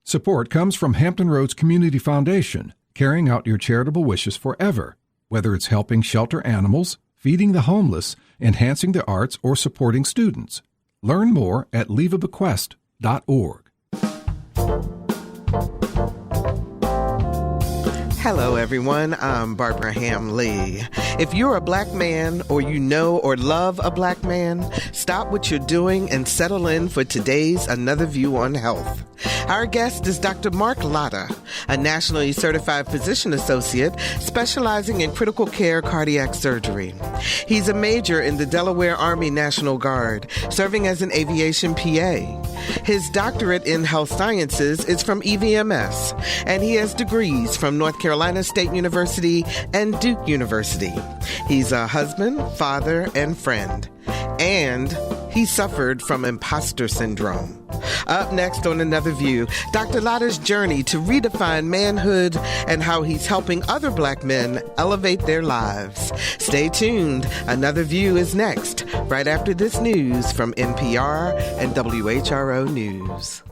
Support comes from Hampton Roads Community Foundation, carrying out your charitable wishes forever, whether it's helping shelter animals, feeding the homeless, enhancing the arts, or supporting students. Learn more at leaveabequest.org. Hello, everyone. I'm Barbara Ham-Lee. If you're a black man or you know or love a black man, stop what you're doing and settle in for today's Another View on Health. Our guest is Dr. Marc Latta, a nationally certified physician associate specializing in critical care cardiac surgery. He's a major in the Delaware Army National Guard, serving as an aviation PA. His doctorate in health sciences is from EVMS, and he has degrees from North Carolina State University and Duke University. He's a husband, father, and friend. And he suffered from imposter syndrome. Up next on Another View, Dr. Latta's journey to redefine manhood and how he's helping other black men elevate their lives. Stay tuned. Another View is next, right after this news from NPR and WHRO News.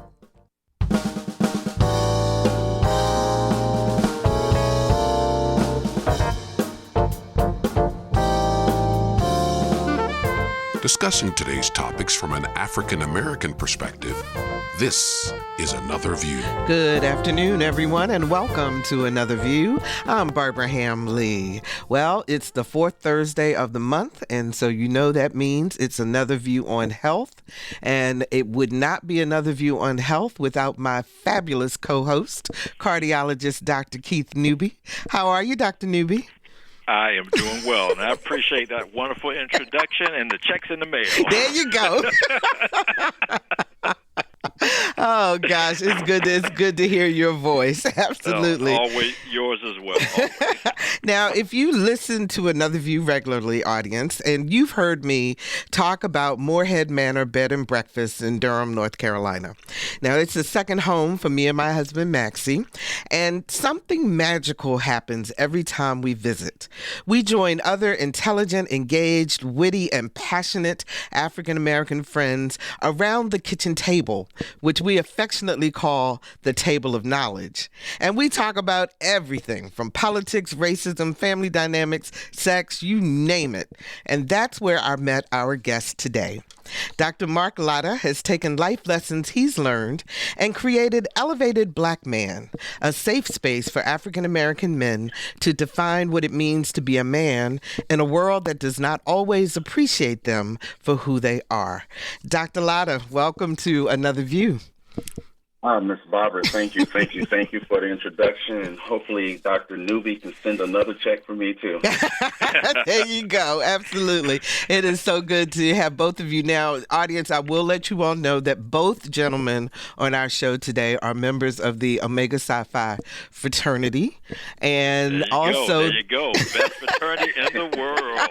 Discussing today's topics from an African-American perspective, this is Another View. Good afternoon, everyone, and welcome to Another View. I'm Barbara Ham-Lee. Well, it's the fourth Thursday of the month, and so you know that means it's Another View on Health. And it would not be Another View on Health without my fabulous co-host, cardiologist Dr. Keith Newby. How are you, Dr. Newby? I am doing well, and I appreciate that wonderful introduction and the checks in the mail. There you go. Oh gosh, it's good to hear your voice. Absolutely. Always yours as well. Always. Now, if you listen to Another View regularly, audience, and you've heard me talk about Moorhead Manor Bed and Breakfast in Durham, North Carolina. Now, it's the second home for me and my husband, Maxie, and something magical happens every time we visit. We join other intelligent, engaged, witty, and passionate African-American friends around the kitchen table, which we affectionately call the table of knowledge. And we talk about everything from politics, racism, family dynamics, sex, you name it. And that's where I met our guest today. Dr. Marc Latta has taken life lessons he's learned and created Elevated Black Man, a safe space for African-American men to define what it means to be a man in a world that does not always appreciate them for who they are. Dr. Latta, welcome to Another View. Miss Barbara, thank you for the introduction, and hopefully Dr. Newby can send another check for me too. There you go. Absolutely. It is so good to have both of you. Now, audience, I will let you all know that both gentlemen on our show today are members of the Omega Psi Phi fraternity. And there you go. Best fraternity in the world.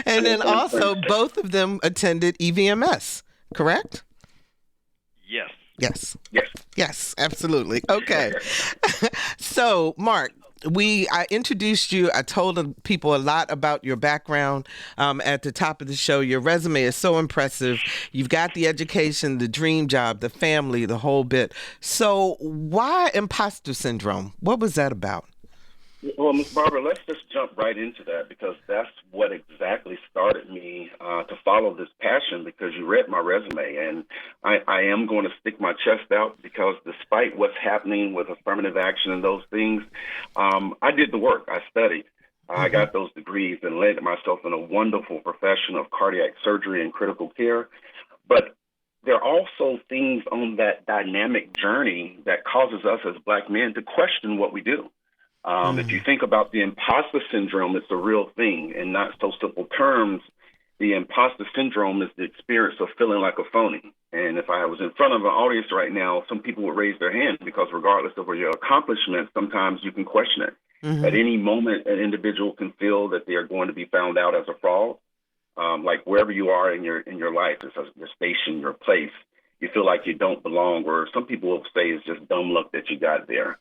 And then also both of them attended EVMS, correct? Yes. Yes, absolutely. Okay. So, Marc, I introduced you. I told people a lot about your background at the top of the show. Your resume is so impressive. You've got the education, the dream job, the family, the whole bit. So why imposter syndrome? What was that about? Well, Ms. Barbara, let's just jump right into that, because that's what exactly started me to follow this passion, because you read my resume, and I am going to stick my chest out, because despite what's happening with affirmative action and those things, I did the work. I studied. I got those degrees and led myself in a wonderful profession of cardiac surgery and critical care. But there are also things on that dynamic journey that causes us as Black men to question what we do. If you think about the imposter syndrome, it's a real thing. In not so simple terms, the imposter syndrome is the experience of feeling like a phony. And if I was in front of an audience right now, some people would raise their hand, because regardless of your accomplishments, sometimes you can question it. At any moment, an individual can feel that they are going to be found out as a fraud. Like wherever you are in your life, your station, your place, you feel like you don't belong, or some people will say it's just dumb luck that you got there.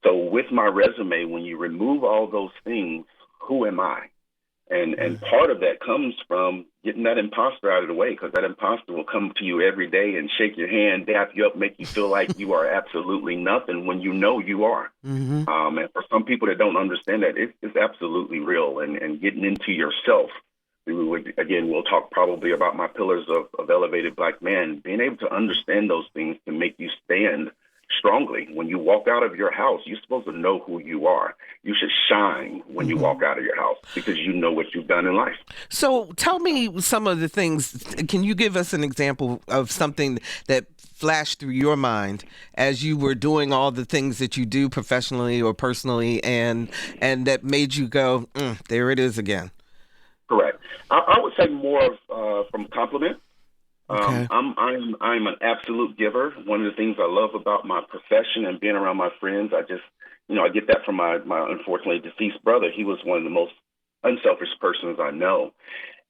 So with my resume, when you remove all those things, who am I? And part of that comes from getting that imposter out of the way, because that imposter will come to you every day and shake your hand, dap you up, make you feel like you are absolutely nothing when you know you are. Mm-hmm. And for some people that don't understand that, it's absolutely real. And getting into yourself. We'll talk probably about my pillars of elevated Black man. Being able to understand those things can make you stand strongly. When you walk out of your house, you're supposed to know who you are. You should shine when you walk out of your house, because you know what you've done in life. So tell me some of the things. Can you give us an example of something that flashed through your mind as you were doing all the things that you do professionally or personally, and that made you go, there it is again? Correct. I would say more from compliment. Okay. I'm an absolute giver. One of the things I love about my profession and being around my friends, I get that from my unfortunately deceased brother. He was one of the most unselfish persons I know.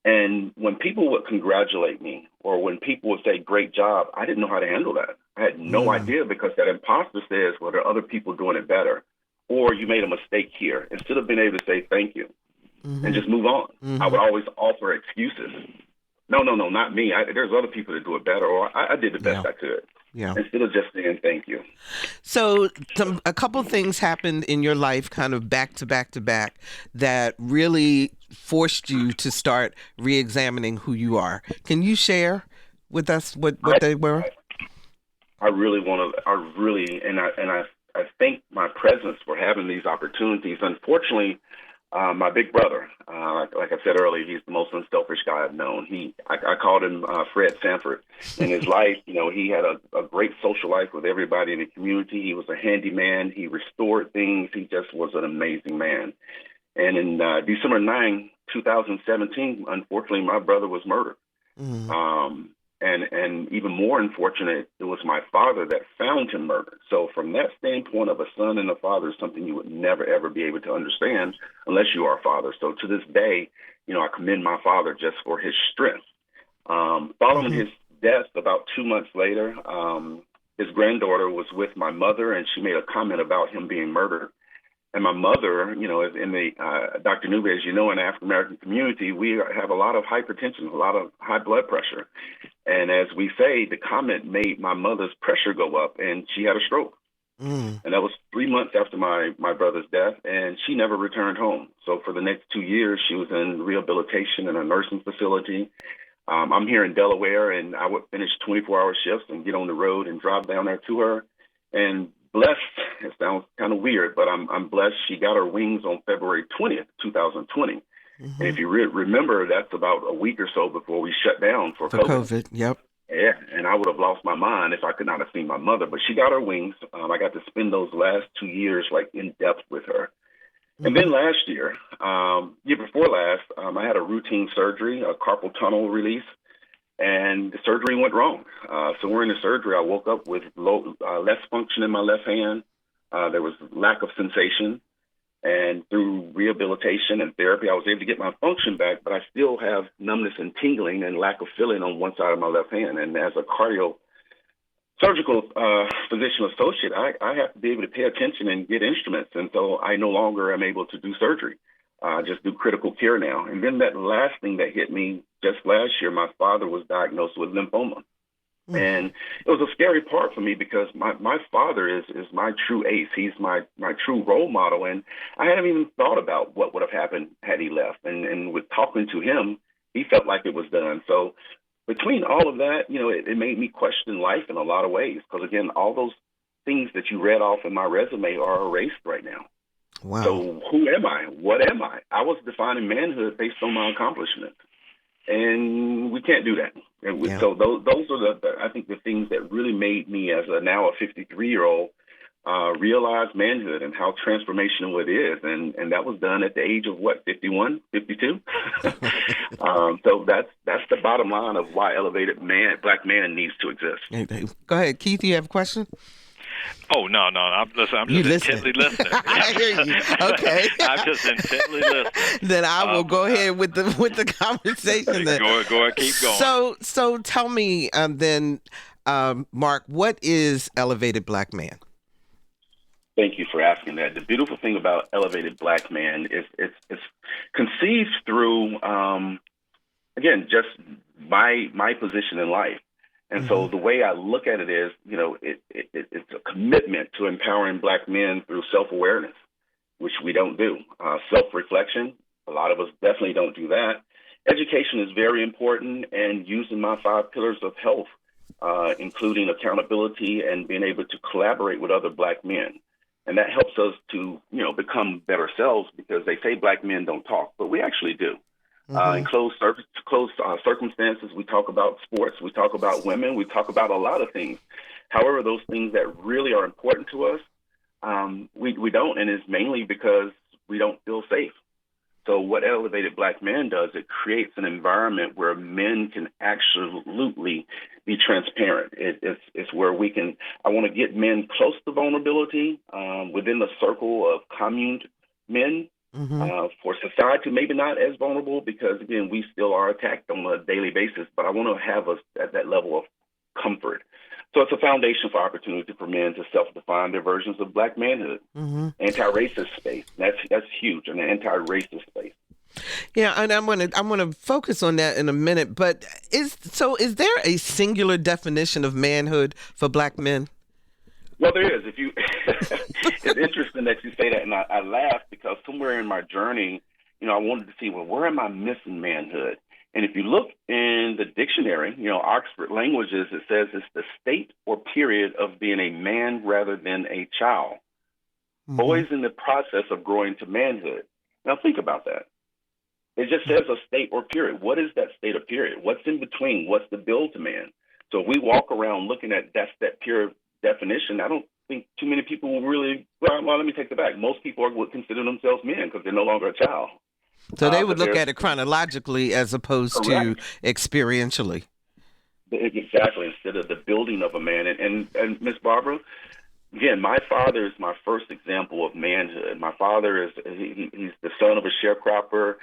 And when people would congratulate me, or when people would say, great job, I didn't know how to handle that. I had no idea, because that imposter says, well, there are other people doing it better, or you made a mistake here. Instead of being able to say thank you and just move on, I would always offer excuses. No, not me. There's other people that do it better, or I did the best I could. Yeah. Instead of just saying thank you. So a couple of things happened in your life kind of back to back to back that really forced you to start re-examining who you are. Can you share with us what they were? I thank my presence for having these opportunities. Unfortunately, my big brother, like I said earlier, he's the most unselfish guy I've known. I called him Fred Sanford. In his life, he had a great social life with everybody in the community. He was a handyman. He restored things. He just was an amazing man. And in December 9, 2017, unfortunately, my brother was murdered. And even more unfortunate, it was my father that found him murdered. So from that standpoint of a son and a father is something you would never, ever be able to understand unless you are a father. So to this day, I commend my father just for his strength. Following his death, about 2 months later, his granddaughter was with my mother, and she made a comment about him being murdered. And my mother, in the Dr. Nube, as you know, in the African American community, we have a lot of hypertension, a lot of high blood pressure. And as we say, the comment made my mother's pressure go up, and she had a stroke. And that was 3 months after my brother's death, and she never returned home. So for the next 2 years, she was in rehabilitation in a nursing facility. I'm here in Delaware, and I would finish 24-hour shifts and get on the road and drive down there to her. And blessed, it sounds kind of weird, but I'm blessed. She got her wings on February 20th, 2020. And if you remember, that's about a week or so before we shut down for COVID. Yep. Yeah, and I would have lost my mind if I could not have seen my mother. But she got her wings. I got to spend those last 2 years in depth with her. And then last year, year before last, I had a routine surgery, a carpal tunnel release. And the surgery went wrong. So during the surgery, I woke up with less function in my left hand. There was lack of sensation. And through rehabilitation and therapy, I was able to get my function back, but I still have numbness and tingling and lack of feeling on one side of my left hand. And as a surgical physician associate, I have to be able to pay attention and get instruments. And so I no longer am able to do surgery. Just do critical care now. And then that last thing that hit me just last year, my father was diagnosed with lymphoma. And it was a scary part for me because my father is my true ace. He's my true role model. And I hadn't even thought about what would have happened had he left. And with talking to him, he felt like it was done. So between all of that, it made me question life in a lot of ways. Because, again, all those things that you read off in my resume are erased right now. Wow. So who am I? What am I? I was defining manhood based on my accomplishments. And we can't do that. So those are I think the things that really made me, as now a 53-year-old, realize manhood and how transformational it is. And that was done at the age of 51, 52. So that's the bottom line of why elevated Black man needs to exist. Go ahead, Keith. You have a question? Oh, no. I'm just intently listening. I hear you. Okay. I'm just intently listening. Then I will go ahead with the conversation. Then. Go ahead, keep going. So tell me then, Mark, what is elevated Black man? Thank you for asking that. The beautiful thing about Elevated Black Man is it's conceived through, again, just my position in life. And so the way I look at it is, it's a commitment to empowering Black men through self-awareness, which we don't do. Self-reflection, a lot of us definitely don't do that. Education is very important, and using my 5 pillars of health, including accountability and being able to collaborate with other Black men. And that helps us to, become better selves, because they say Black men don't talk, but we actually do. In closed circumstances, we talk about sports, we talk about women, we talk about a lot of things. However, those things that really are important to us, we don't, and it's mainly because we don't feel safe. So what Elevated Black Man does, it creates an environment where men can absolutely be transparent. It's where I want to get men close to vulnerability within the circle of commune men. For society, maybe not as vulnerable, because, again, we still are attacked on a daily basis, but I want to have us at that level of comfort. So it's a foundation for opportunity for men to self-define their versions of Black manhood. Anti-racist space, that's huge, an anti-racist space. Yeah, and I'm gonna focus on that in a minute. But is there a singular definition of manhood for Black men? Well, there is. It's interesting that you say that, and I laugh because somewhere in my journey, I wanted to see, well, where am I missing manhood? And if you look in the dictionary, Oxford Languages, it says it's the state or period of being a man rather than a child. Boys in the process of growing to manhood. Now think about that. It just says a state or period. What is that state or period? What's in between? What's the build to man? So if we walk around looking at that pure definition, I don't think too many people will really, well, let me take that back. Most people would consider themselves men because they're no longer a child. So they would look at it chronologically as opposed to experientially. Exactly, instead of the building of a man. And Miss Barbara, again, my father is my first example of manhood. My father he's the son of a sharecropper.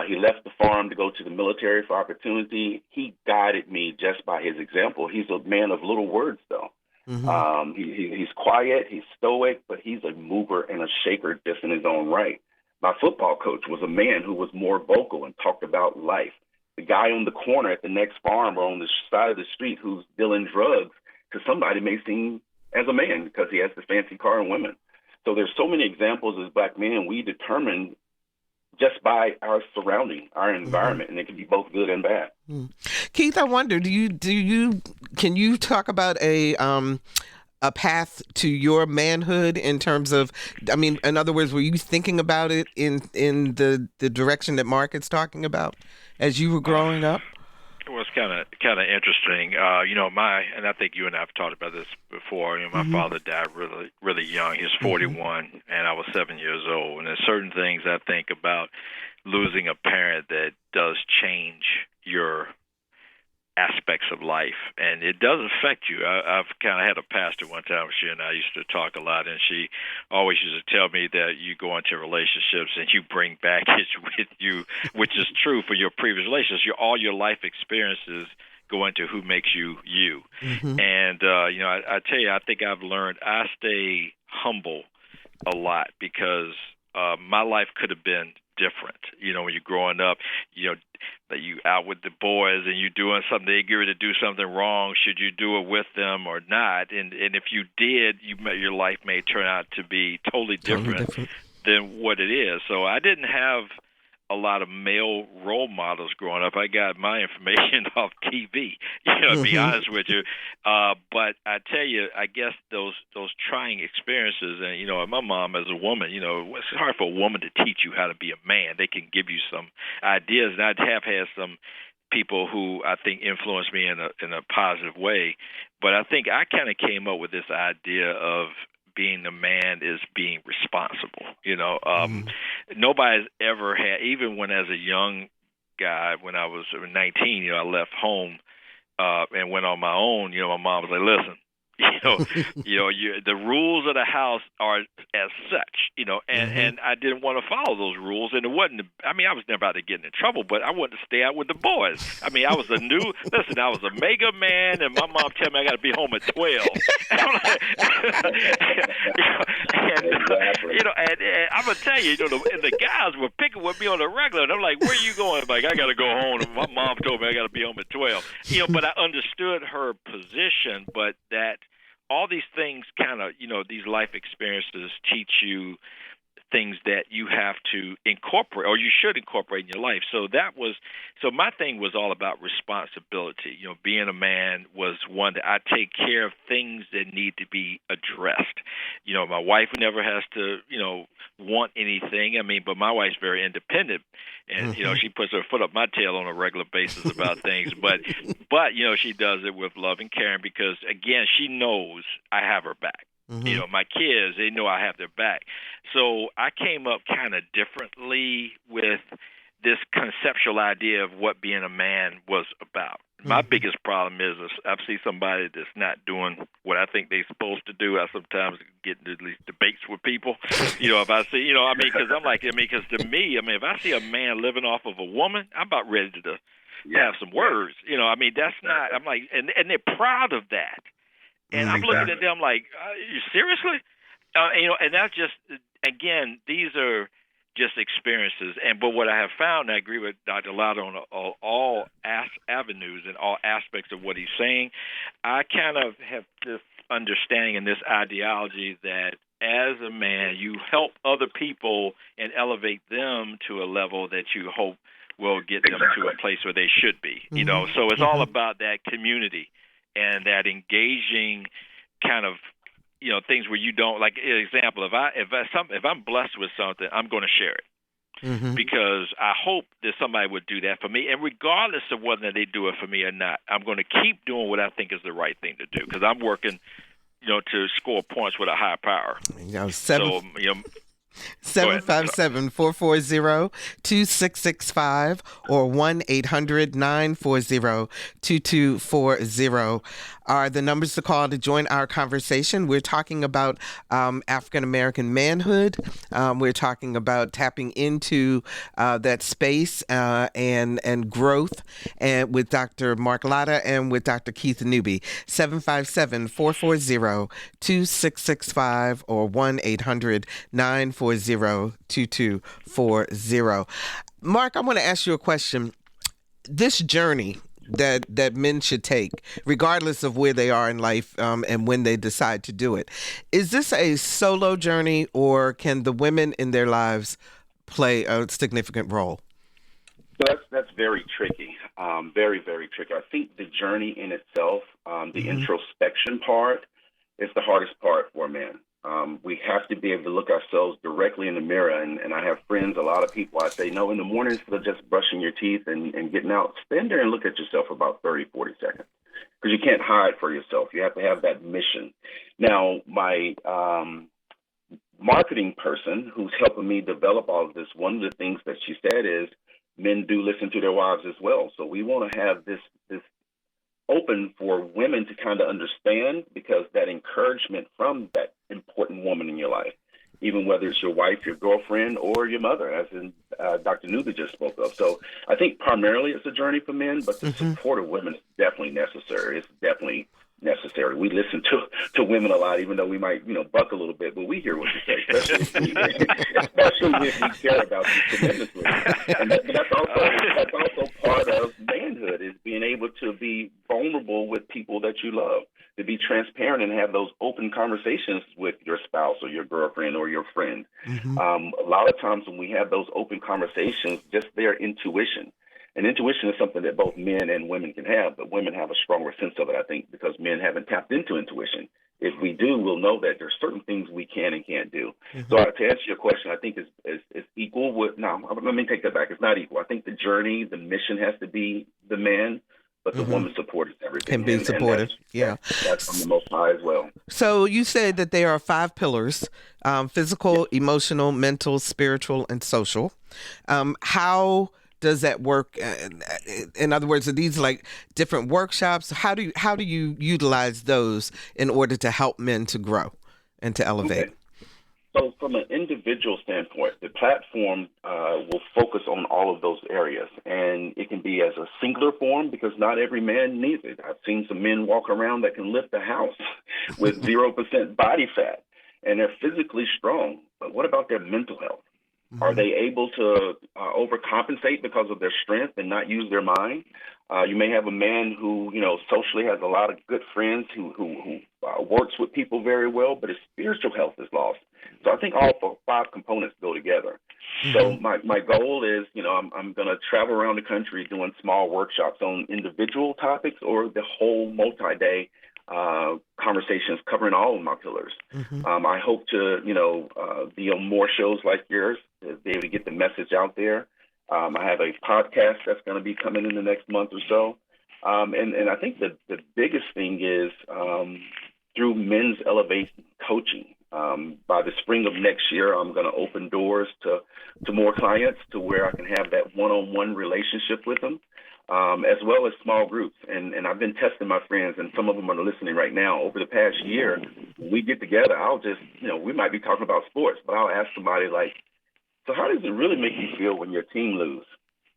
He left the farm to go to the military for opportunity. He guided me just by his example. He's a man of little words, though. He's quiet, he's stoic, but he's a mover and a shaker just in his own right. My football coach was a man who was more vocal and talked about life. The guy on the corner at the next farm or on the side of the street who's dealing drugs to somebody may seem as a man because he has the fancy car and women. So there's so many examples as Black men we determine just by our surrounding, our environment, and it can be both good and bad. Keith, I wonder, can you talk about a path to your manhood in terms of, in other words, were you thinking about it in the direction that Mark is talking about as you were growing up? Well, it's kind of interesting. And I think you and I have talked about this before. My father died really, really young. He was 41, and I was 7 years old. And there's certain things I think about losing a parent that does change your aspects of life, and it does affect you. I've kind of had a pastor one time, she and I used to talk a lot, and she always used to tell me that you go into relationships and you bring baggage with you, which is true for your previous relationships. All your life experiences go into who makes you you. And, I tell you, I think I've learned I stay humble a lot because my life could have been different. When you're growing up, that you out with the boys and you're doing something, they get ready to do something wrong. Should you do it with them or not? And if you did, your life may turn out to be totally different than what it is. So I didn't have a lot of male role models growing up. I got my information off TV, to be honest with you. But I tell you, I guess those trying experiences, and, my mom as a woman, it's hard for a woman to teach you how to be a man. They can give you some ideas, and I have had some people who I think influenced me in a positive way. But I think I kind of came up with this idea of being a man is being responsible. Nobody's ever had, even when as a young guy, when I was 19, I left home and went on my own. My mom was like, listen, the rules of the house are as such, and I didn't want to follow those rules. And it wasn't, I was never about to get in trouble, but I wanted to stay out with the boys. I was I was a mega man, and my mom told me I got to be home at 12. Exactly. And I'm gonna tell you, the guys were picking with me on the regular, and I'm like, "Where are you going?" I'm like, "I gotta go home." And my mom told me I gotta be home at 12. But I understood her position, but that all these things kind of, these life experiences teach you things that you have to incorporate, or you should incorporate in your life. So my thing was all about responsibility. Being a man was one that I take care of things that need to be addressed. My wife never has to, want anything. But my wife's very independent, and she puts her foot up my tail on a regular basis about things. But she does it with love and caring because, again, she knows I have her back. My kids, they know I have their back. So I came up kind of differently with this conceptual idea of what being a man was about. My biggest problem is I see somebody that's not doing what I think they're supposed to do. I sometimes get into these debates with people. If I see, because I'm like, because to me, if I see a man living off of a woman, I'm about ready to have some words. That's not, I'm like, and they're proud of that. And I'm looking at them like, you seriously? And that's just, again, these are just experiences. But what I have found, and I agree with Dr. Latta on all avenues and all aspects of what he's saying, I kind of have this understanding and this ideology that as a man, you help other people and elevate them to a level that you hope will get them to a place where they should be. So it's all about that community and that engaging kind of, things where you don't, like an example, if I'm blessed with something, I'm going to share it because I hope that somebody would do that for me. And regardless of whether they do it for me or not, I'm going to keep doing what I think is the right thing to do because I'm working, to score points with a higher power. 757-440-2665 or 1-800-940-2240 are the numbers to call to join our conversation. We're talking about African-American manhood. We're talking about tapping into that space and growth and with Dr. Marc Latta and with Dr. Keith Newby. 757-440-2665 or 1-800-940-2240. Mark, I want to ask you a question. This journey that men should take, regardless of where they are in life and when they decide to do it, is this a solo journey or can the women in their lives play a significant role? So that's very tricky, very, very tricky. I think the journey in itself, the introspection part, is the hardest part for men. We have to be able to look ourselves directly in the mirror. And I have friends, a lot of people, I say, no, in the morning, instead of just brushing your teeth and getting out, stand there and look at yourself for about 30, 40 seconds. Because you can't hide for yourself. You have to have that mission. Now, my marketing person who's helping me develop all of this, one of the things that she said is men do listen to their wives as well. So we want to have this open for women to kind of understand, because that encouragement from that important woman in your life, even whether it's your wife, your girlfriend, or your mother, as in Dr. Newby just spoke of. So I think primarily it's a journey for men, but the support of women is definitely necessary. It's definitely necessary. We listen to women a lot, even though we might, buck a little bit, but we hear what you say, especially if we care about you tremendously. And that's also part of manhood, is being able to be vulnerable with people that you love, to be transparent and have those open conversations with your spouse or your girlfriend or your friend. A lot of times when we have those open conversations, just their intuition. And intuition is something that both men and women can have, but women have a stronger sense of it, I think, because men haven't tapped into intuition. If we do, we'll know that there's certain things we can and can't do. So to answer your question, I think it's equal with, no, let me take that back. It's not equal. I think the journey, the mission has to be the man, but the woman's support is everything. Can be supportive, That's from the Most High as well. So you said that there are 5 pillars, physical, emotional, mental, spiritual, and social. How does that work? In other words, are these like different workshops? How do you utilize those in order to help men to grow and to elevate? Okay. So from an individual standpoint, the platform will focus on all of those areas. And it can be as a singular form, because not every man needs it. I've seen some men walk around that can lift a house with 0% body fat. and they're physically strong, but what about their mental health? Are they able to overcompensate because of their strength and not use their mind? You may have a man who, socially has a lot of good friends who works with people very well, but his spiritual health is lost. So I think all 5 components go together. So my goal is, I'm going to travel around the country doing small workshops on individual topics or the whole multi-day conversations covering all of my pillars. I hope to, be on more shows like yours to be able to get the message out there. I have a podcast that's going to be coming in the next month or so. And I think the biggest thing is through Men's Elevate coaching. By the spring of next year, I'm going to open doors to more clients to where I can have that one-on-one relationship with them, as well as small groups. And I've been testing my friends, and some of them are listening right now. Over the past year, when we get together, I'll just, we might be talking about sports, but I'll ask somebody like, so how does it really make you feel when your team lose?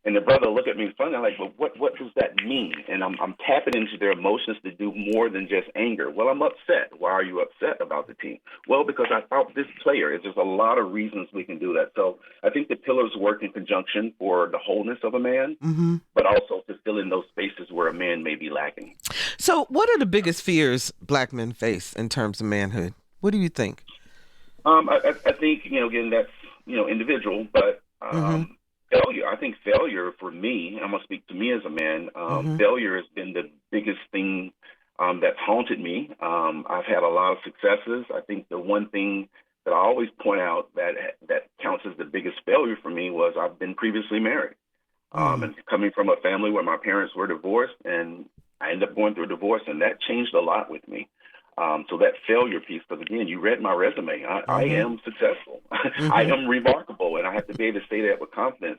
And the brother will look at me funny, I'm like, well, what does that mean? And I'm tapping into their emotions to do more than just anger. Well, I'm upset. Why are you upset about the team? Well, because I thought this player, there's a lot of reasons we can do that. So I think the pillars work in conjunction for the wholeness of a man, but also to fill in those spaces where a man may be lacking. So what are the biggest fears Black men face in terms of manhood? What do you think? I think, again, that's, individual, but failure. I think failure for me, I'm going to speak to me as a man, failure has been the biggest thing that's haunted me. I've had a lot of successes. I think the one thing that I always point out that counts as the biggest failure for me was I've been previously married. And coming from a family where my parents were divorced, and I ended up going through a divorce, and that changed a lot with me. So that failure piece, because again, you read my resume. I am successful. I am remarkable, and I have to be able to say that with confidence.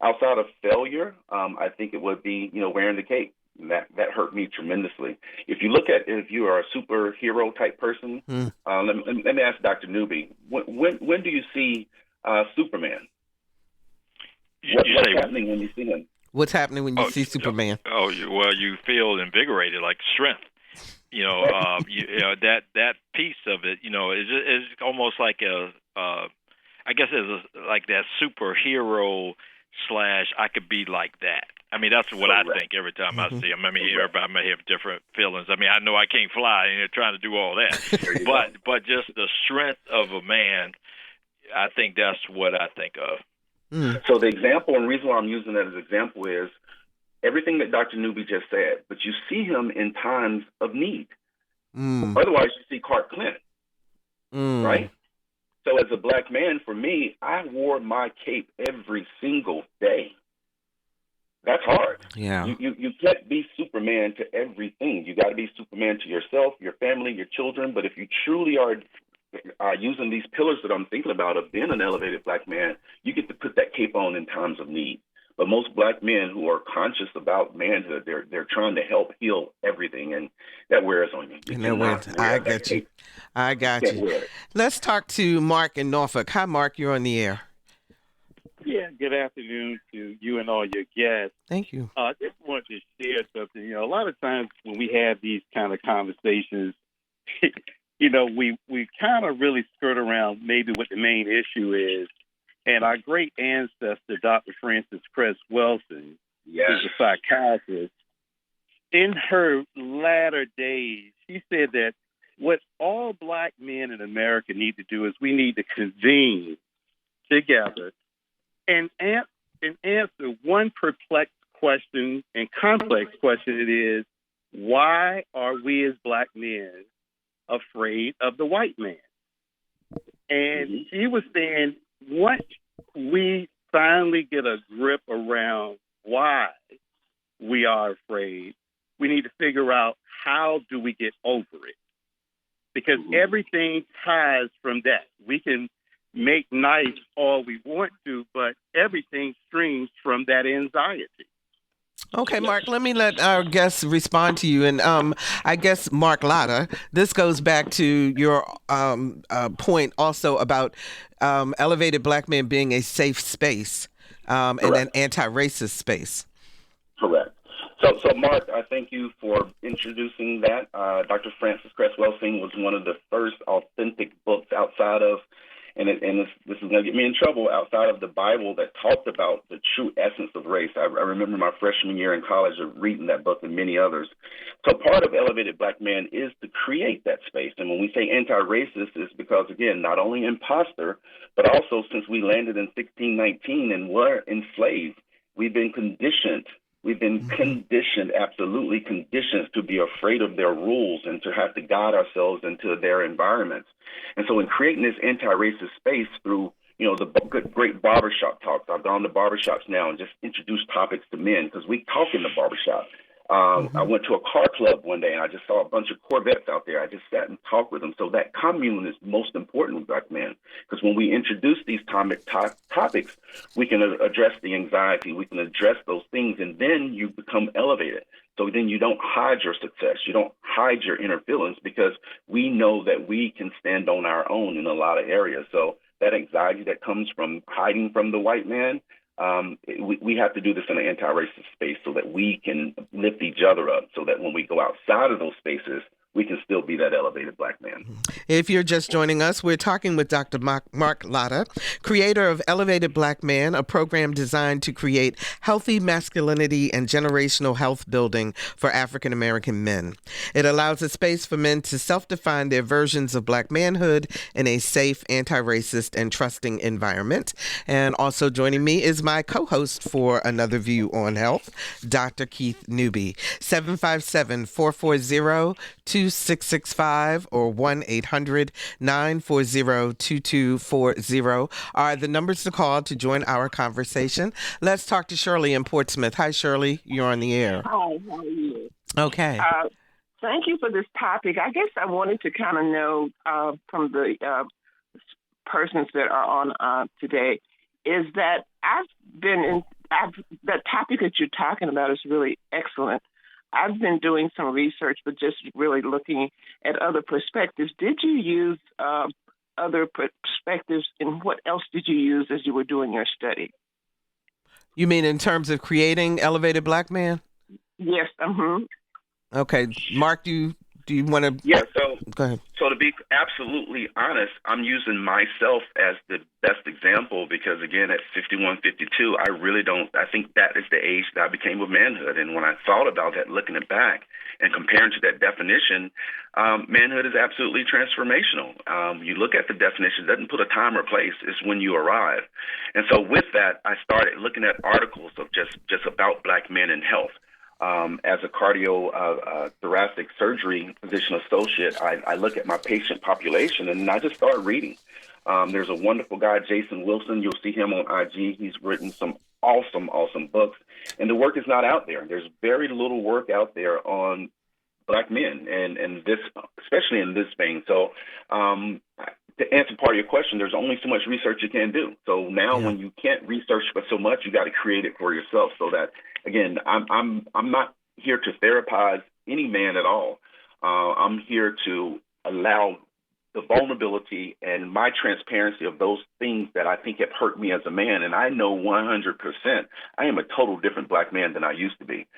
Outside of failure, I think it would be, wearing the cape. And that hurt me tremendously. If you look at if you are a superhero type person, let me ask Dr. Newby, when do you see Superman? What's happening when you see him? What's happening when you see Superman? You feel invigorated, like strength. That piece of it, is almost like I guess it's like that superhero / I could be like that. I mean, that's what I think every time I see him. I mean, everybody may have different feelings. I mean, I know I can't fly, and you're trying to do all that, but just the strength of a man, I think that's what I think of. So the example, and the reason why I'm using that as an example is everything that Dr. Newby just said, but you see him in times of need. Otherwise, you see Clark Kent, right? So as a Black man, for me, I wore my cape every single day. That's hard. Yeah. You can't be Superman to everything. You got to be Superman to yourself, your family, your children. But if you truly are using these pillars that I'm thinking about of being an elevated Black man, you get to put that cape on in times of need. But most Black men who are conscious about manhood, they're trying to help heal everything, and that wears on you. I got you. Let's talk to Mark in Norfolk. Hi, Mark. You're on the air. Yeah, good afternoon to you and all your guests. Thank you. I just wanted to share something. A lot of times when we have these kind of conversations, we kind of really skirt around maybe what the main issue is. And our great ancestor, Dr. Frances Cress Welsing, who's a psychiatrist, in her latter days, she said that what all Black men in America need to do is we need to convene together and answer one perplexed question and complex question. It is, why are we as Black men afraid of the white man? And she was saying, once we finally get a grip around why we are afraid, we need to figure out how do we get over it. Because everything ties from that. We can make nice all we want to, but everything streams from that anxiety. Okay, Mark, let me let our guests respond to you. And I guess, Marc Latta, this goes back to your point also about elevated Black men being a safe space and an anti-racist space. Correct. So, Mark, I thank you for introducing that. Dr. Francis Cress Welsing was one of the first authentic books outside of, this is going to get me in trouble, outside of the Bible that talked about the true essence of race. I remember my freshman year in college of reading that book and many others. So part of Elevated Black Man is to create that space. And when we say anti-racist, it's because, again, not only imposter, but also since we landed in 1619 and were enslaved, we've been conditioned. We've been conditioned, absolutely conditioned, to be afraid of their rules and to have to guide ourselves into their environments. And so in creating this anti-racist space through, the great barbershop talks, I've gone to barbershops now and just introduced topics to men because we talk in the barbershop. I went to a car club one day and I just saw a bunch of Corvettes out there. I just sat and talked with them. So that commune is most important with Black men, because when we introduce these topics, we can address the anxiety, we can address those things, and then you become elevated. So then you don't hide your success. You don't hide your inner feelings, because we know that we can stand on our own in a lot of areas. So that anxiety that comes from hiding from the white man, we have to do this in an anti-racist space so that we can lift each other up, so that when we go outside of those spaces, we can still be that elevated Black man. If you're just joining us, we're talking with Dr. Marc Latta, creator of Elevated Black Man, a program designed to create healthy masculinity and generational health building for African American men. It allows a space for men to self-define their versions of Black manhood in a safe, anti-racist, and trusting environment. And also joining me is my co-host for Another View on Health, Dr. Keith Newby. 757-440-2665 or 1-800-940-2240 are the numbers to call to join our conversation. Let's talk to Shirley in Portsmouth. Hi, Shirley. You're on the air. Hi, how are you? Okay. Thank you for this topic. I guess I wanted to kind of know from the persons that are on today is that that topic that you're talking about is really excellent. I've been doing some research, but just really looking at other perspectives. Did you use other perspectives, and what else did you use as you were doing your study? You mean in terms of creating Elevated Black Man? Yes. Okay. Mark, do you want to? Yeah, so go ahead. So to be absolutely honest, I'm using myself as the best example because, again, at 51, 52, I think that is the age that I became of manhood. And when I thought about that, looking it back and comparing to that definition, manhood is absolutely transformational. You look at the definition, it doesn't put a time or place, it's when you arrive. And so with that, I started looking at articles of just about Black men in health. As a cardiothoracic surgery physician associate, I look at my patient population and I just started reading. There's a wonderful guy, Jason Wilson. You'll see him on IG. He's written some awesome books, and the work is not out there. There's very little work out there on Black men, and this, especially in this vein. So to answer part of your question, there's only so much research you can do. So now when you can't research for so much, you got to create it for yourself. So that, again, I'm not here to therapize any man at all. I'm here to allow the vulnerability and my transparency of those things that I think have hurt me as a man. And I know 100% I am a total different Black man than I used to be.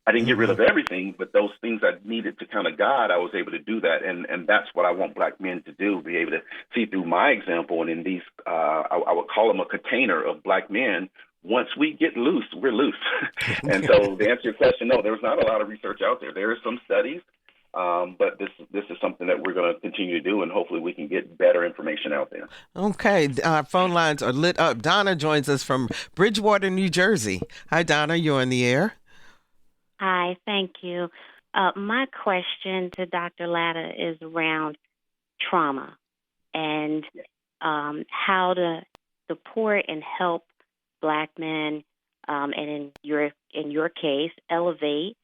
I didn't get rid of everything, but those things I needed to kind of guide, I was able to do that. And that's what I want Black men to do, be able to see through my example. And in these, I would call them a container of Black men. Once we get loose, we're loose. And so to answer your question, no, there's not a lot of research out there. There are some studies, but this is something that we're going to continue to do, and hopefully we can get better information out there. Okay. Our phone lines are lit up. Donna joins us from Bridgewater, New Jersey. Hi, Donna. You're on the air. Hi, thank you. My question to Dr. Latta is around trauma and how to support and help Black men, and in your case, elevate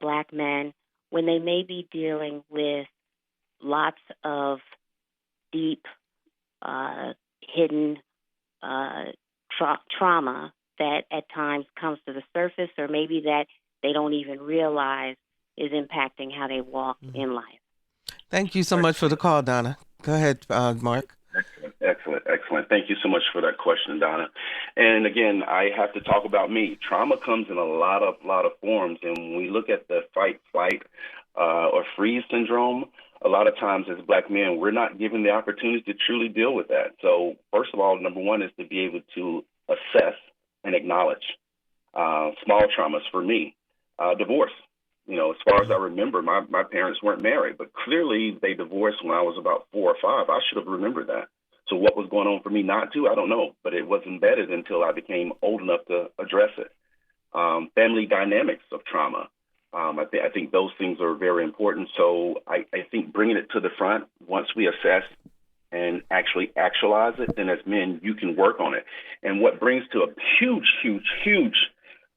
Black men when they may be dealing with lots of deep, hidden trauma that at times comes to the surface, or maybe that they don't even realize is impacting how they walk in life. Thank you so much for the call, Donna. Go ahead, Mark. Excellent. Thank you so much for that question, Donna. And again, I have to talk about me. Trauma comes in a lot of forms, and when we look at the fight, flight, or freeze syndrome, a lot of times as Black men, we're not given the opportunity to truly deal with that. So first of all, number one is to be able to assess and acknowledge small traumas. For me, divorce. As far as I remember, my parents weren't married, but clearly they divorced when I was about 4 or 5. I should have remembered that. So what was going on for me not to, I don't know, but it was embedded until I became old enough to address it. Family dynamics of trauma. I think those things are very important. So I think bringing it to the front, once we assess and actually actualize it, then as men, you can work on it. And what brings to a huge,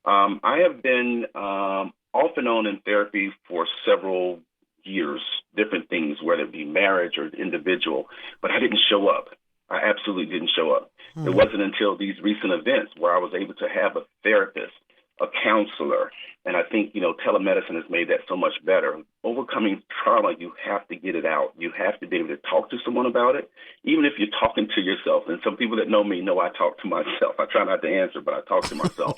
I have been off and on in therapy for several years, different things, whether it be marriage or individual, but I didn't show up. I absolutely didn't show up. It wasn't until these recent events where I was able to have a therapist, a counselor, and I think, telemedicine has made that so much better. Overcoming trauma, you have to get it out. You have to be able to talk to someone about it, even if you're talking to yourself. And some people that know me know I talk to myself. I try not to answer, but I talk to myself.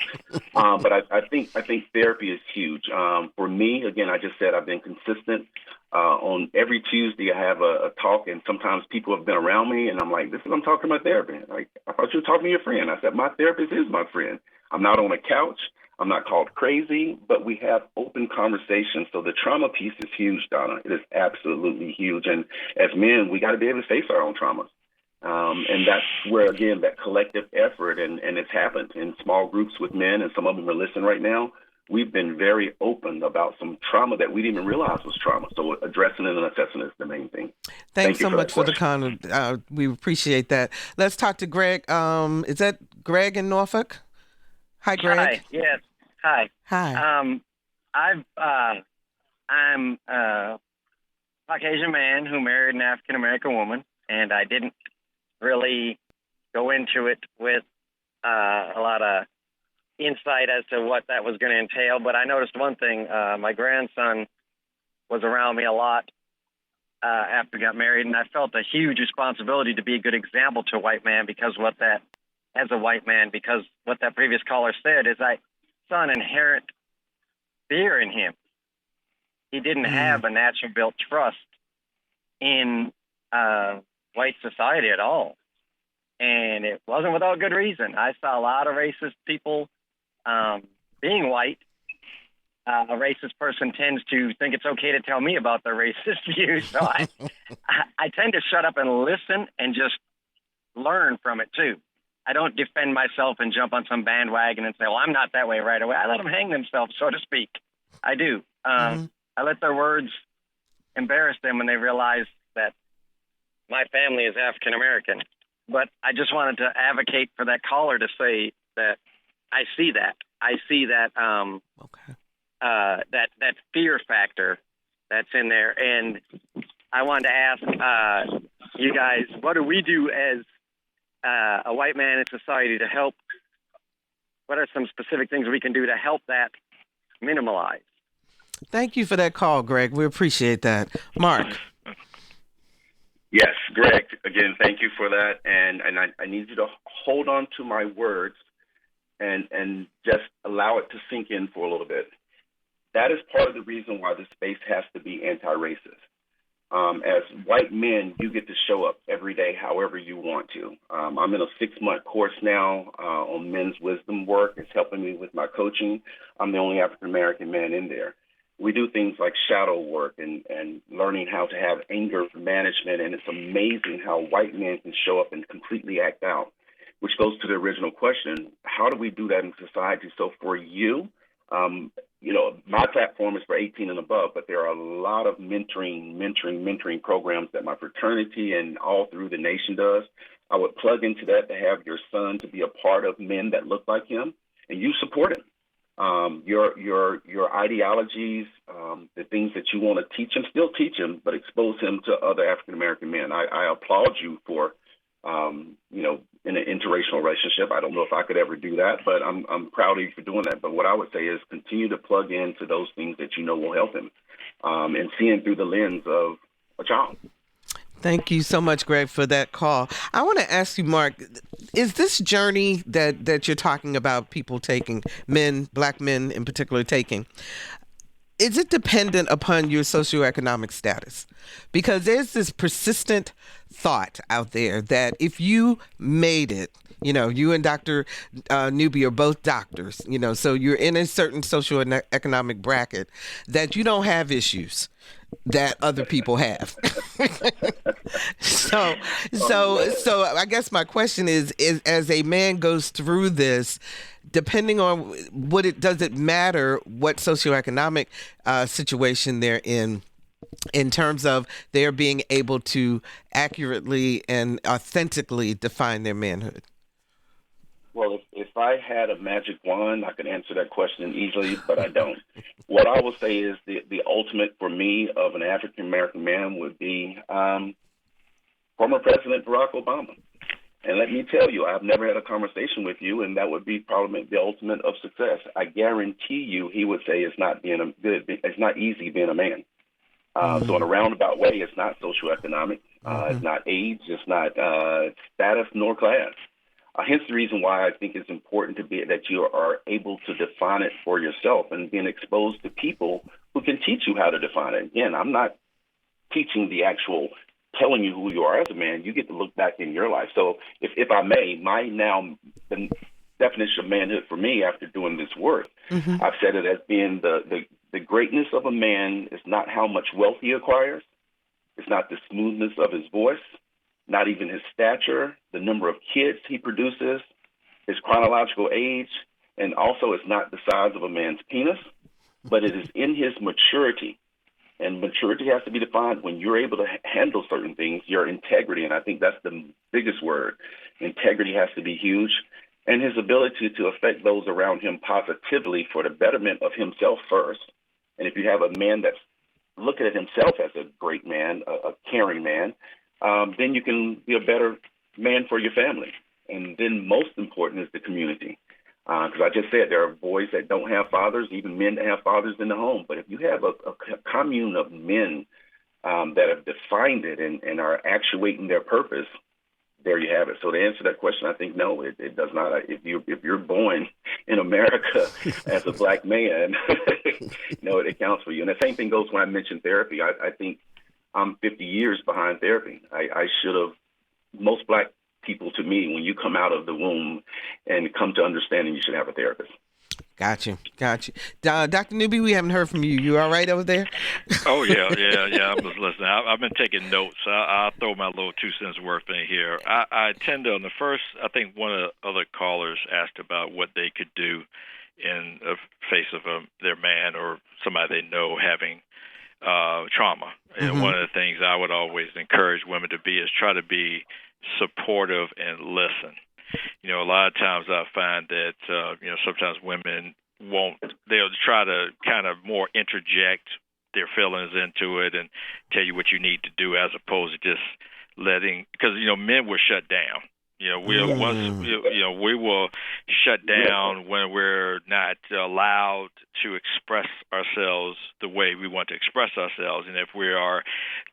But I think therapy is huge. For me, again, I just said I've been consistent. On every Tuesday, I have a talk, and sometimes people have been around me, and I'm like, this is I'm talking to my therapist. Like, I thought you were talking to your friend. I said, my therapist is my friend. I'm not on a couch. I'm not called crazy, but we have open conversations. So the trauma piece is huge, Donna. It is absolutely huge. And as men, we got to be able to face our own traumas. And that's where, again, that collective effort, and it's happened in small groups with men, and some of them are listening right now. We've been very open about some trauma that we didn't even realize was trauma. So addressing it and assessing it is the main thing. Thanks so much for the comment. We appreciate that. Let's talk to Greg. Is that Greg in Norfolk? Hi, Greg. Hi. Yes. Hi. Hi. I'm a Caucasian man who married an African American woman, and I didn't really go into it with a lot of insight as to what that was going to entail. But I noticed one thing: my grandson was around me a lot after we got married, and I felt a huge responsibility to be a good example to a white man because what that previous caller said is I saw an inherent fear in him. He didn't have a natural built trust in white society at all. And it wasn't without good reason. I saw a lot of racist people being white. A racist person tends to think it's okay to tell me about their racist views. So I tend to shut up and listen and just learn from it too. I don't defend myself and jump on some bandwagon and say, well, I'm not that way right away. I let them hang themselves, so to speak. I do. I let their words embarrass them when they realize that my family is African American. But I just wanted to advocate for that caller to say that I see that. I see that that fear factor that's in there. And I wanted to ask you guys, what do we do as a white man in society to help? What are some specific things we can do to help that minimalize? Thank you for that call, Greg. We appreciate that. Mark. Yes, Greg, again, thank you for that. And I need you to hold on to my words and just allow it to sink in for a little bit. That is part of the reason why this space has to be anti-racist. As white men, you get to show up every day however you want to. I'm in a 6-month course now on men's wisdom work. It's helping me with my coaching. I'm the only African-American man in there. We do things like shadow work and learning how to have anger management, and it's amazing how white men can show up and completely act out, which goes to the original question, how do we do that in society? So for you, my platform is for 18 and above, but there are a lot of mentoring programs that my fraternity and all through the nation does. I would plug into that to have your son to be a part of men that look like him, and you support him. Your ideologies, the things that you want to teach him, still teach him, but expose him to other African-American men. I applaud you for, in an interracial relationship. I don't know if I could ever do that, but I'm proud of you for doing that. But what I would say is continue to plug into those things that you know will help him, and seeing through the lens of a child. Thank you so much, Greg, for that call. I want to ask you, Mark, Is this journey that you're talking about, people taking, black men in particular taking, is it dependent upon your socioeconomic status? Because there's this persistent thought out there that if you made it, you and Dr. Newby are both doctors, so you're in a certain socioeconomic bracket, that you don't have issues that other people have. So I guess my question is as a man goes through this, depending on does it matter what socioeconomic situation they're in terms of their being able to accurately and authentically define their manhood? Well, if I had a magic wand, I could answer that question easily, but I don't. What I will say is the ultimate for me of an African-American man would be former President Barack Obama. And let me tell you, I've never had a conversation with you, and that would be probably the ultimate of success. I guarantee you he would say it's not easy being a man. So in a roundabout way, it's not socioeconomic, it's not age, it's not status nor class. Hence the reason why I think it's important that you are able to define it for yourself and being exposed to people who can teach you how to define it. Again, I'm not teaching telling you who you are as a man. You get to look back in your life. So if I may, the definition of manhood for me after doing this work, I've said it as being the greatness of a man is not how much wealth he acquires. It's not the smoothness of his voice, not even his stature, the number of kids he produces, his chronological age, and also it's not the size of a man's penis, but it is in his maturity. And maturity has to be defined when you're able to handle certain things, your integrity, and I think that's the biggest word. Integrity has to be huge, and his ability to affect those around him positively for the betterment of himself first. And if you have a man that's looking at himself as a great man, a caring man, then you can be a better man for your family. And then most important is the community. Because I just said there are boys that don't have fathers, even men that have fathers in the home. But if you have a commune of men that have defined it and are actuating their purpose, there you have it. So to answer that question, I think no, it does not. If you're born in America as a black man, it counts for you. And the same thing goes when I mentioned therapy. I think I'm 50 years behind therapy. I should have. Most black people, to me, when you come out of the womb and come to understanding, you should have a therapist. Got you. Dr. Newby, we haven't heard from you. You all right over there? Oh, yeah. I was listening. I've been taking notes. I'll throw my little 2 cents worth in here. I tend to, I think one of the other callers asked about what they could do in the face of their man or somebody they know having trauma. And one of the things I would always encourage women to be is try to be supportive and listen. A lot of times I find that, sometimes women they'll try to kind of more interject their feelings into it and tell you what you need to do as opposed to just letting, because, men will shut down. We will shut down when we're not allowed to express ourselves the way we want to express ourselves. And if we are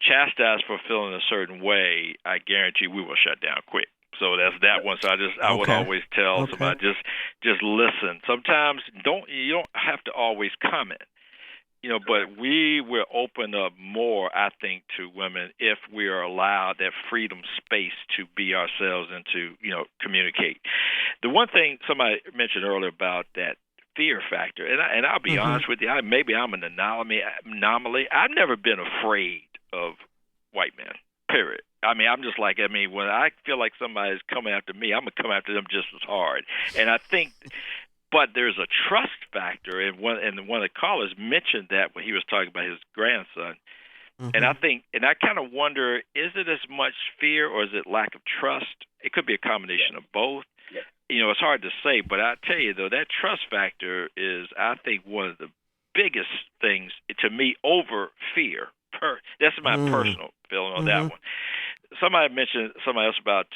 chastised for feeling a certain way, I guarantee we will shut down quick. So that's that one. So I would always tell somebody, just listen. Sometimes you don't have to always comment. But we will open up more, I think, to women if we are allowed that freedom space to be ourselves and to, communicate. The one thing somebody mentioned earlier about that fear factor, and I'll be honest with you, maybe I'm an anomaly. I've never been afraid of white men, period. I'm just like, when I feel like somebody's coming after me, I'm going to come after them just as hard. And I think... But there's a trust factor, and one of the callers mentioned that when he was talking about his grandson. And I kind of wonder, is it as much fear or is it lack of trust? It could be a combination of both. Yeah. It's hard to say, but I tell you, though, that trust factor is, I think, one of the biggest things to me over fear. That's my personal feeling on that one. Somebody mentioned somebody else about,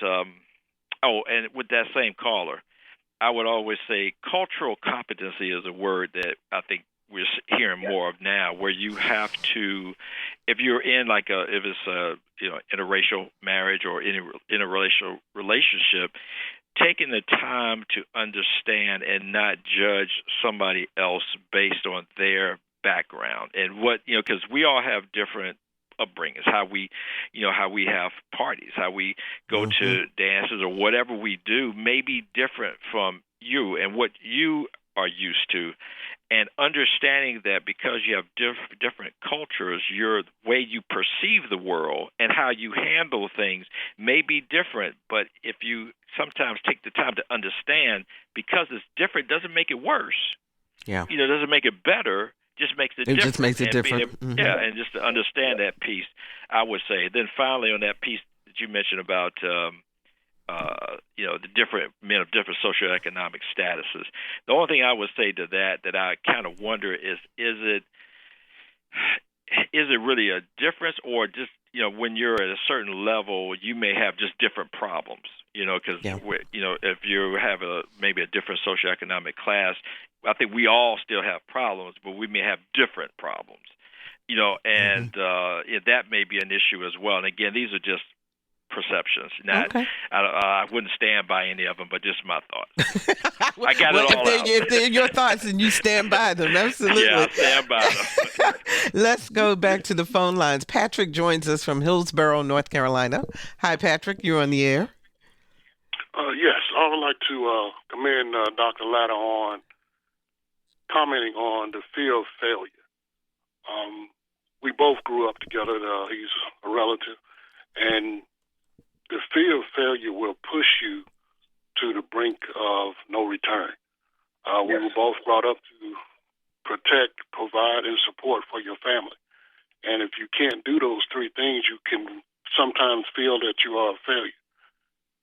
and with that same caller, I would always say cultural competency is a word that I think we're hearing more of now, where you have to, if you're in if it's a interracial marriage or interracial relationship, taking the time to understand and not judge somebody else based on their background and what, because we all have different upbringings, how we have parties, how we go to dances or whatever we do may be different from you and what you are used to. And understanding that because you have different cultures, your way you perceive the world and how you handle things may be different. But if you sometimes take the time to understand, because it's different doesn't make it worse. Yeah. Doesn't make it better. Just makes it different. Just makes it different. Yeah, and just to understand that piece, I would say. Then finally on that piece that you mentioned about the different men of different socioeconomic statuses. The only thing I would say to that I kind of wonder is it really a difference, or just when you're at a certain level, you may have just different problems. Because if you have maybe a different socioeconomic class, I think we all still have problems, but we may have different problems. And that may be an issue as well. And again, these are just perceptions. I wouldn't stand by any of them, but just my thoughts. I got it all out. If they're your thoughts, and you stand by them, absolutely. Yeah, I stand by them. Let's go back to the phone lines. Patrick joins us from Hillsborough, North Carolina. Hi, Patrick. You're on the air. Yes, I would like to commend Dr. Latta on commenting on the fear of failure. We both grew up together. He's a relative. And the fear of failure will push you to the brink of no return. We were both brought up to protect, provide, and support for your family. And if you can't do those three things, you can sometimes feel that you are a failure.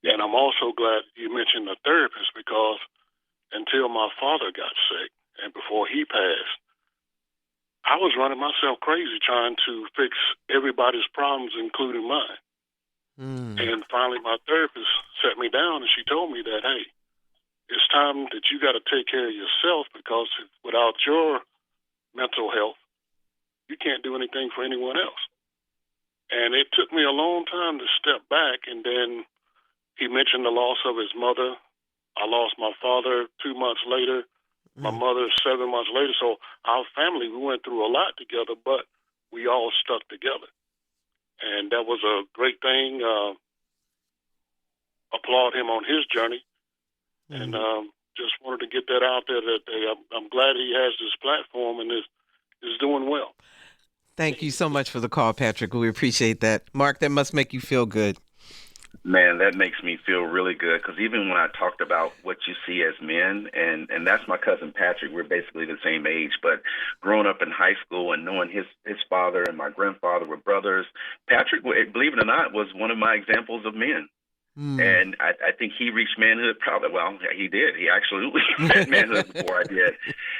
And I'm also glad you mentioned a therapist, because until my father got sick and before he passed, I was running myself crazy trying to fix everybody's problems, including mine. And finally, my therapist sat me down and she told me that, hey, it's time that you got to take care of yourself, because without your mental health, you can't do anything for anyone else. And it took me a long time to step back. And then he mentioned the loss of his mother. I lost my father 2 months later, my mother 7 months later. So our family, we went through a lot together, but we all stuck together. And that was a great thing. Applaud him on his journey. And just wanted to get that out there that I'm glad he has this platform and is doing well. Thank you so much for the call, Patrick. We appreciate that. Mark, that must make you feel good. Man, that makes me feel really good, because even when I talked about what you see as men, and that's my cousin Patrick, we're basically the same age, but growing up in high school and knowing his father and my grandfather were brothers, Patrick, believe it or not, was one of my examples of men. And I think he reached manhood probably, well, he did. He absolutely reached manhood before I did.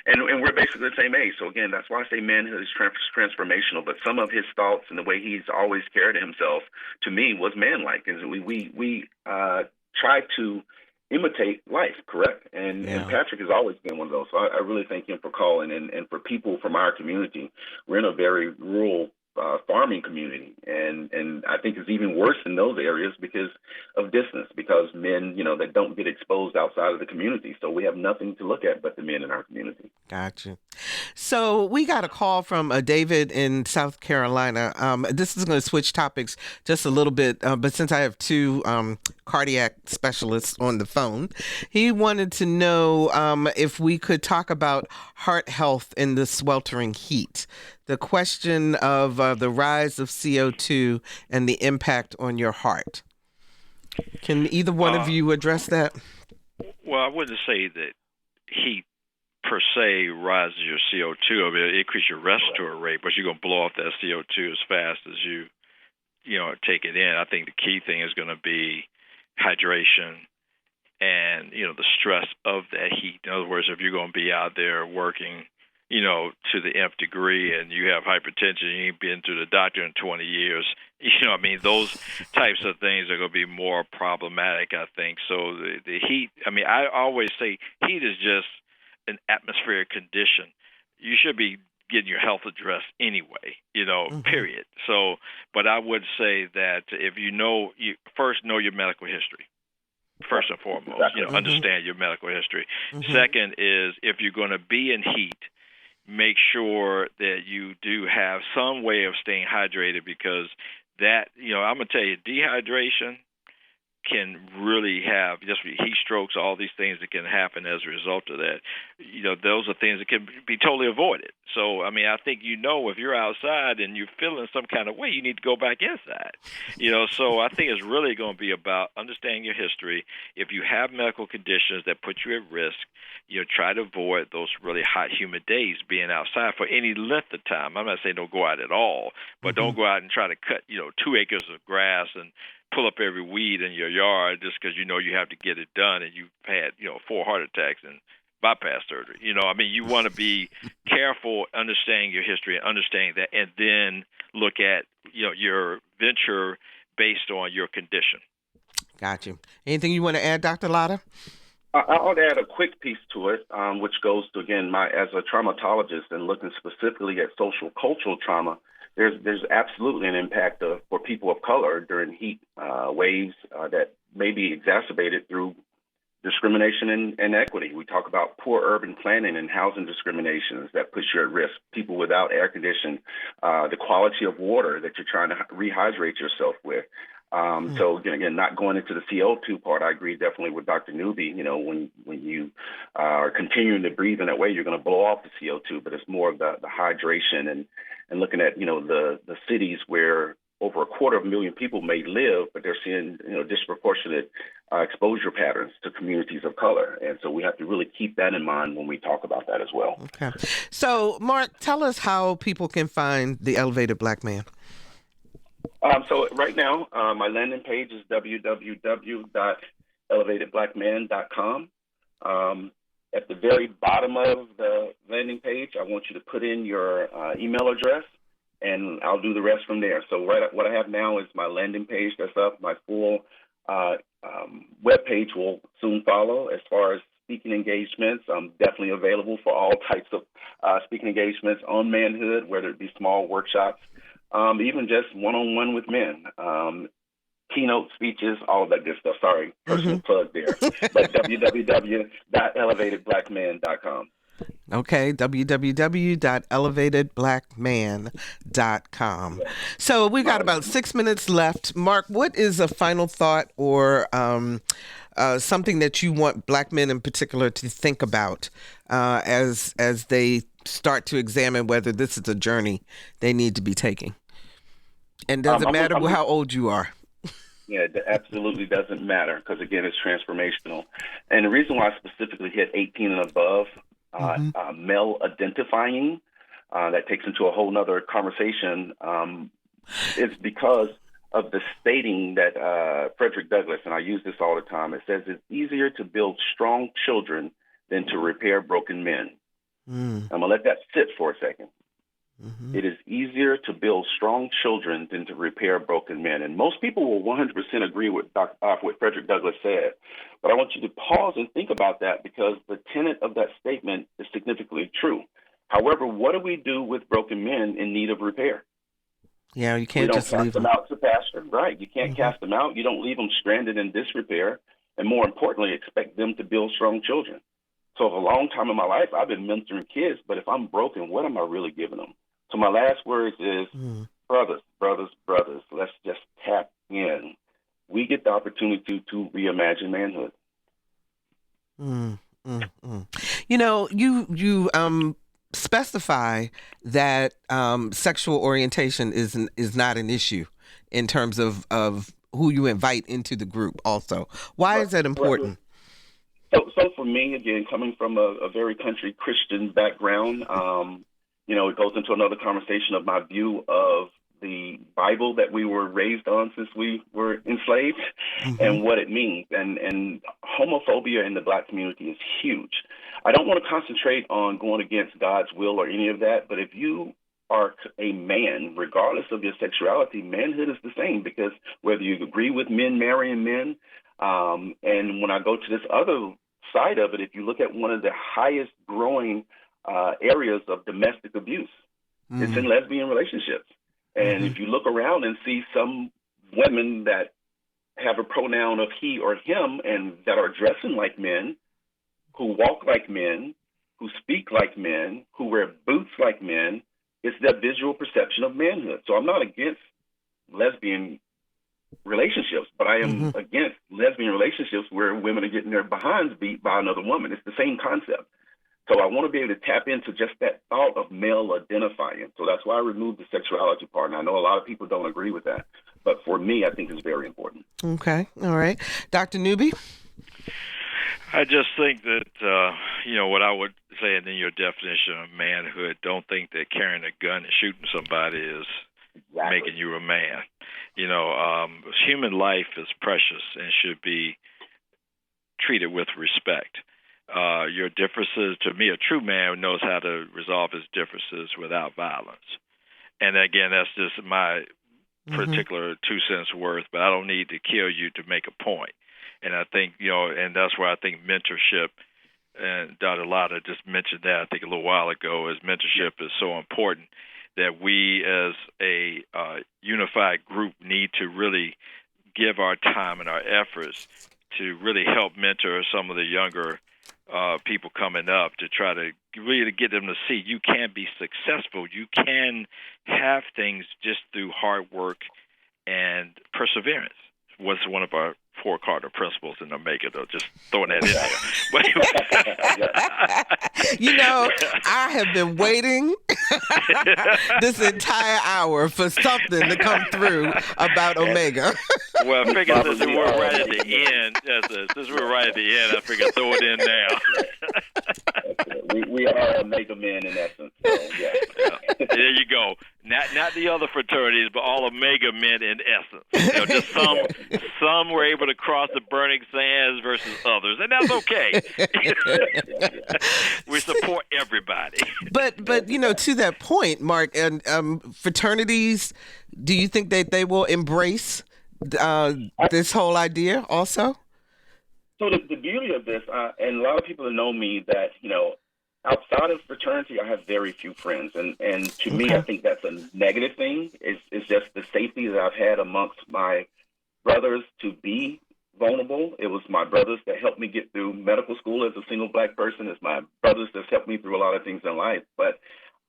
And we're basically the same age. So, again, that's why I say manhood is transformational. But some of his thoughts and the way he's always carried himself, to me, was manlike. And we try to imitate life, correct? And Patrick has always been one of those. So I really thank him for calling. And for people from our community, we're in a very rural farming community, and I think it's even worse in those areas because of distance, because men, that don't get exposed outside of the community. So we have nothing to look at but the men in our community. Gotcha. So we got a call from David in South Carolina. This is going to switch topics just a little bit, but since I have two cardiac specialists on the phone, he wanted to know if we could talk about heart health in the sweltering heat. The question of the rise of CO2 and the impact on your heart. Can either one of you address that? Well, I wouldn't say that heat per se rises your CO2. I mean, it increases your respiratory rate, but you're going to blow off that CO2 as fast as you take it in. I think the key thing is going to be hydration and, the stress of that heat. In other words, if you're going to be out there working, to the nth degree, and you have hypertension, you ain't been to the doctor in 20 years, those types of things are going to be more problematic, I think. So the heat, I always say heat is just an atmospheric condition. You should be getting your health addressed anyway, period. So, but I would say that if you first know your medical history. first and foremost. Exactly. Understand your medical history. Second is, if you're going to be in heat, make sure that you do have some way of staying hydrated, because that, I'm going to tell you, dehydration can really have just heat strokes, all these things that can happen as a result of that. Those are things that can be totally avoided. So, I think if you're outside and you're feeling some kind of way, you need to go back inside. So I think it's really going to be about understanding your history. If you have medical conditions that put you at risk, try to avoid those really hot, humid days being outside for any length of time. I'm not saying don't go out at all, but don't go out and try to cut, 2 acres of grass and pull up every weed in your yard just because you have to get it done, and you've had 4 heart attacks and bypass surgery. You want to be careful, understanding your history and understanding that, and then look at your venture based on your condition. Got you. Anything you want to add, Dr. Latta? I'll add a quick piece to it, which goes to, again, as a traumatologist and looking specifically at social cultural trauma. There's absolutely an impact for people of color during heat waves that may be exacerbated through discrimination and inequity. We talk about poor urban planning and housing discriminations that puts you at risk, people without air conditioning, the quality of water that you're trying to rehydrate yourself with. So again, not going into the CO2 part, I agree definitely with Dr. Newby. When you are continuing to breathe in that way, you're going to blow off the CO2, but it's more of the hydration and looking at, the cities where over 250,000 people may live, but they're seeing, disproportionate exposure patterns to communities of color. And so we have to really keep that in mind when we talk about that as well. Okay. So, Mark, tell us how people can find the Elevated Black Man. So right now, my landing page is www.elevatedblackman.com. At the very bottom of the landing page, I want you to put in your email address, and I'll do the rest from there. So what I have now is my landing page that's up. My full web page will soon follow. As far as speaking engagements, I'm definitely available for all types of speaking engagements on manhood, whether it be small workshops, even just one-on-one with men, keynote speeches, all of that good stuff. Sorry, personal plug there. But www.elevatedblackman.com. Okay, www.elevatedblackman.com. So we've got about 6 minutes left. Mark, what is a final thought or something that you want Black men in particular to think about as they start to examine whether this is a journey they need to be taking? And does it matter how old you are? Yeah, it absolutely doesn't matter because, again, it's transformational. And the reason why I specifically hit 18 and above, male identifying, that takes into a whole nother conversation, is because of the stating that Frederick Douglass, and I use this all the time, it says it's easier to build strong children than to repair broken men. I'm going to let that sit for a second. It is easier to build strong children than to repair broken men. And most people will 100% agree with what Frederick Douglass said. But I want you to pause and think about that because the tenet of that statement is significantly true. However, what do we do with broken men in need of repair? Yeah, you can't just leave them out to pasture. Right. You can't cast them out. You don't leave them stranded in disrepair. And more importantly, expect them to build strong children. So for a long time in my life, I've been mentoring kids, but if I'm broken, what am I really giving them? So my last words is, brothers, let's just tap in. We get the opportunity to reimagine manhood. You specify that sexual orientation is not an issue in terms of who you invite into the group also. Why is that important? So for me, again, coming from a very country Christian background, it goes into another conversation of my view of the Bible that we were raised on since we were enslaved and what it means. And homophobia in the Black community is huge. I don't want to concentrate on going against God's will or any of that, but if you are a man, regardless of your sexuality, manhood is the same because whether you agree with men marrying men, and when I go to this other side of it, if you look at one of the highest growing areas of domestic abuse, it's in lesbian relationships. And if you look around and see some women that have a pronoun of he or him and that are dressing like men, who walk like men, who speak like men, who wear boots like men. It's that visual perception of manhood. So I'm not against lesbian relationships, but I am against lesbian relationships where women are getting their behinds beat by another woman. It's the same concept. So I want to be able to tap into just that thought of male identifying. So that's why I removed the sexuality part. And I know a lot of people don't agree with that, but for me, I think it's very important. Okay. All right. Dr. Newby? I just think that, what I would say in your definition of manhood, don't think that carrying a gun and shooting somebody is making you a man. Human life is precious and should be treated with respect. Your differences, to me, a true man knows how to resolve his differences without violence. And again, that's just my particular 2 cents worth, but I don't need to kill you to make a point. And I think, and that's where I think mentorship, and Dr. Latta just mentioned that, I think a little while ago, is mentorship is so important that we as a unified group need to really give our time and our efforts to really help mentor some of the younger people coming up, to try to really get them to see you can be successful. You can have things just through hard work and perseverance. Was one of our 4 cardinal principles in Omega, though. Just throwing that in there. I have been waiting this entire hour for something to come through about Omega. Well, I figured since we're right at the end, I figured throw it in now. We are Omega men in essence. So, yeah. There you go. Not the other fraternities, but all Omega men in essence. Just some were able to cross the burning sands versus others, and that's okay. We support everybody. But to that point, Mark, and fraternities, do you think that they will embrace this whole idea also? So the beauty of this, and a lot of people know me that, outside of fraternity, I have very few friends. And to me, I think that's a negative thing. It's just the safety that I've had amongst my brothers to be vulnerable. It was my brothers that helped me get through medical school as a single black person. It's my brothers that's helped me through a lot of things in life. But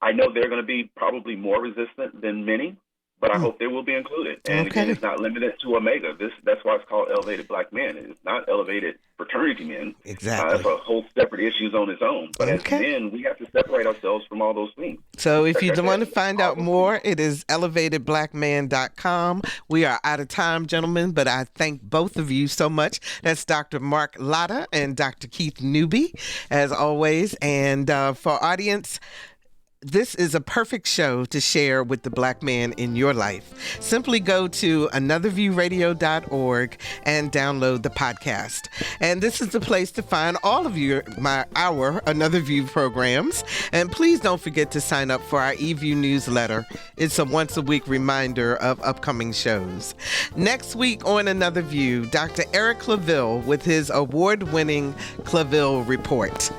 I know they're going to be probably more resistant than many, but I hope they will be included. And again, it's not limited to Omega. That's why it's called Elevated Black Men. It's not Elevated Fraternity Men. Exactly. That's a whole separate issues on its own. But as men, we have to separate ourselves from all those things. So if you want to find out more, it is elevatedblackman.com. We are out of time, gentlemen, but I thank both of you so much. That's Dr. Marc Latta and Dr. Keith Newby, as always. And for audience, this is a perfect show to share with the black man in your life. Simply go to anotherviewradio.org and download the podcast. And this is the place to find all of our Another View programs. And please don't forget to sign up for our eView newsletter. It's a once-a-week reminder of upcoming shows. Next week on Another View, Dr. Eric Claville with his award-winning Claville Report.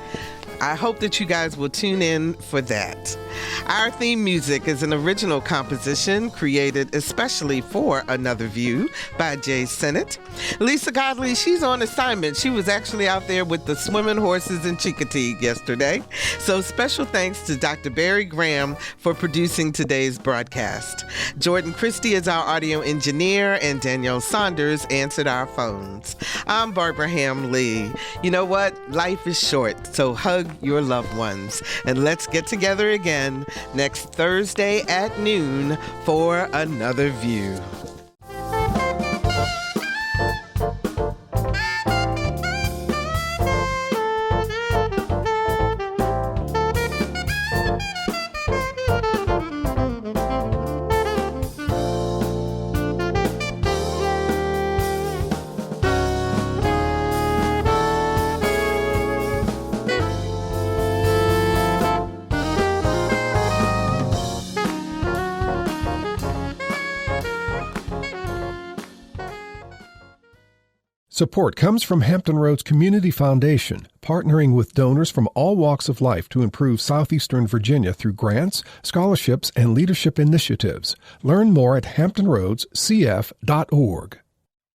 I hope that you guys will tune in for that. Our theme music is an original composition created especially for Another View by Jay Sennett. Lisa Godley, she's on assignment. She was actually out there with the swimming horses in Chicotee yesterday. So special thanks to Dr. Barry Graham for producing today's broadcast. Jordan Christie is our audio engineer, and Danielle Saunders answered our phones. I'm Barbara Ham Lee. You know what? Life is short, so hug your loved ones. And let's get together again next Thursday at noon for Another View. Support comes from Hampton Roads Community Foundation, partnering with donors from all walks of life to improve southeastern Virginia through grants, scholarships, and leadership initiatives. Learn more at hamptonroadscf.org.